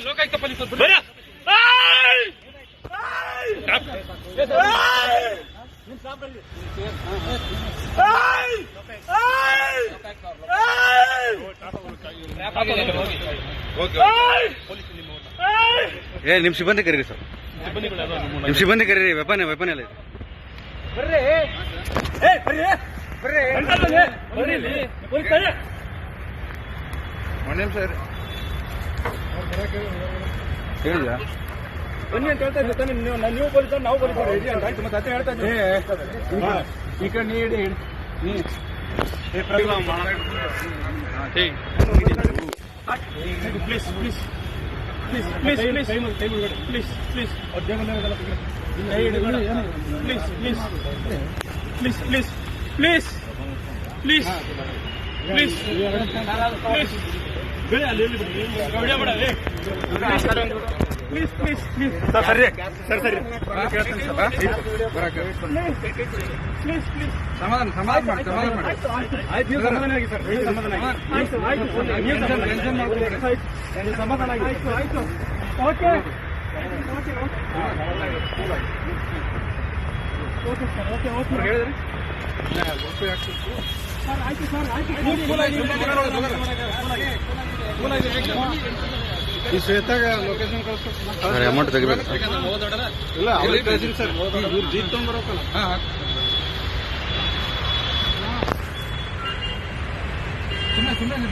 Lokayukta police ನಿಮ್ ಸಿಬ್ಬಂದಿ ಕರೀರಿ ಸರ್, ನಿಮ್ ಸಿಬ್ಬಂದಿ ಕರೀರಿ. ವೆಪನ್ ಎಲ್ಲ ಇದೆ. ಸರ್ ಹೇಳಿದ ಬನ್ನಿ ಅಂತ ಹೇಳ್ತಾ ಇದ್ದೆ. ನೀವು ಪೊಲೀಸರು, ನಾವು ಪೊಲೀಸರು ಹೇಳಿ ಅಂತ ಆಯ್ತು. ಮತ್ತೆ ಅದೇ ಹೇಳ್ತಾ ಇದ್ದೆ. ಈ ಕಡೆ ನೀಡಿ please please please please please please please please please please please please please ಬೇಡ ಅಲ್ಲಿ ಪ್ಲೀಸ್ ಪ್ಲೀಸ್ ಪ್ಲೀಸ್ ಸರ್ ಸರಿ ಸರ್ ಸರಿ ಪ್ಲೀಸ್ ಪ್ಲೀಸ್ ಸಮಾಧಾನ ಮಾಡಿ ಆಯ್ತು. ನೀವು ಸಮಾಧಾನ ಆಗಿ ಸರ್, ಸಮಾಧಾನ ಆಗಿ ಸಮಾಧಾನ ಆಗಿ ಆಯ್ತು. Okay okay okay sir, okay okay ಹೇಳಿದ್ರಿ ಸರ್. ಆಯ್ತು ಸರ್, ಆಯ್ತು. ಈ ಶ್ವೇತಾಗ ಲೊಕೇಶನ್ ಕಳಿಸ್ತಾರೆ. ಅಮೌಂಟ್ ತೆಗಿಬೇಕು ಇಲ್ಲ, ಅವ್ರಿಗೆ ಕಳಿಸಿರಿ ಸರ್. ಇವ್ರು ಜೀಪ್ ತಗೊಂಡ್ಬರೋಕಲ್ಲ.